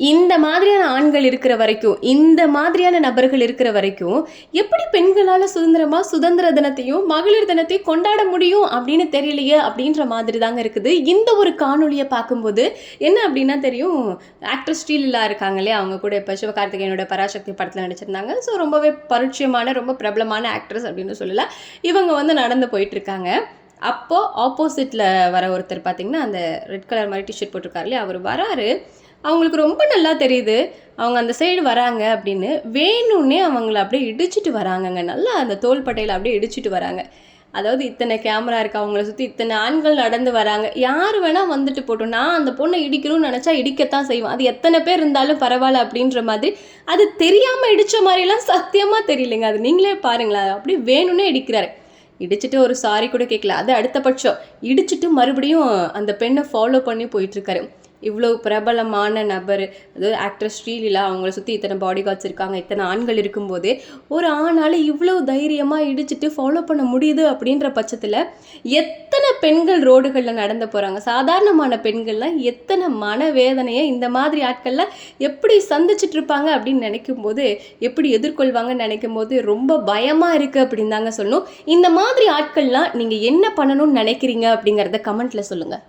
இந்த மாதிரியான ஆண்கள் இருக்கிற வரைக்கும், இந்த மாதிரியான நபர்கள் இருக்கிற வரைக்கும், எப்படி பெண்களால சுதந்திர தினத்தையும், மகளிர் தினத்தையும் கொண்டாட முடியும் அப்படின்னு தெரியலையே அப்படின்ற மாதிரி தாங்க இருக்குது. இந்த ஒரு காணொளிய பார்க்கும்போது என்ன அப்படின்னா தெரியும், ஆக்ட்ரஸ் ஸ்ரீலீலா இருக்காங்க இல்லையா? அவங்க கூட இப்ப சிவகார்த்திகேயனோட பராசக்தி படத்துல நடிச்சிருந்தாங்க. ஸோ ரொம்பவே பரிச்சயமான, ரொம்ப பிரபலமான ஆக்ட்ரஸ் அப்படின்னு சொல்லலாம். இவங்க வந்து நடந்து போயிட்டு இருக்காங்க. அப்போ ஆப்போசிட்ல வர ஒருத்தர் பார்த்தீங்கன்னா, அந்த ரெட் கலர் மாரி டீ ஷர்ட் போட்டிருக்காரு இல்லையா? அவரு வராரு. அவங்களுக்கு ரொம்ப நல்லா தெரியுது. அவங்க அந்த சைடு வராங்க அப்படின்னு. வேணும்னே அவங்கள அப்படியே இடிச்சுட்டு வராங்கங்க. நல்லா அந்த தோள்பட்டையில அப்படியே இடிச்சுட்டு வராங்க. அதாவது இத்தனை கேமரா இருக்கு. அவங்கள சுத்தி இத்தனை ஆண்கள் நடந்து வராங்க. யார் வேணா வந்துட்டு போட்டும். நான் அந்த பொண்ண இடிக்கணும்னு நெனச்சா இடிக்கத்தான் செய்வேன். அது எத்தனை பேர் இருந்தாலும் பரவால்ல அப்படின்ற மாதிரி. அது தெரியாம இடிச்ச மாரிலாம் சத்தியமா தெரியலங்க. அது நீங்களே பாருங்களேன். அப்படியே வேணும்னே இடிக்கிறாரு. இடிச்சுட்டு ஒரு சாரி கூட கேட்கல. அது அடுத்த பட்சம். இடிச்சுட்டு மறுபடியும் அந்த பெண்ண ஃபாலோ பண்ணி போயிட்டுருக்காரு. இவ்வளோ பிரபலமான நபர், அதாவது ஆக்ட்ரஸ் ஸ்ரீலீலா, அவங்கள சுற்றி இத்தனை பாடி கார்ட்ஸ் இருக்காங்க, இத்தனை ஆண்கள் இருக்கும்போதே ஒரு ஆணால் இவ்வளோ தைரியமாக இடிச்சிட்டு ஃபாலோ பண்ண முடியுது அப்படின்ற பட்சத்தில் எத்தனை பெண்கள் ரோடுகளில் நடந்து போகிறாங்க. சாதாரணமான பெண்கள்லாம் எத்தனை மனவேதனையை இந்த மாதிரி ஆட்களில் எப்படி சந்திச்சுட்டு இருப்பாங்க அப்படின்னு நினைக்கும் போது, எப்படி எதிர்கொள்வாங்கன்னு நினைக்கும் போது ரொம்ப பயமாக இருக்குது அப்படின்னு தாங்க சொல்லணும். இந்த மாதிரி ஆட்கள்லாம் நீங்கள் என்ன பண்ணணும்னு நினைக்கிறீங்க அப்படிங்கிறத கமெண்ட்டில் சொல்லுங்கள்.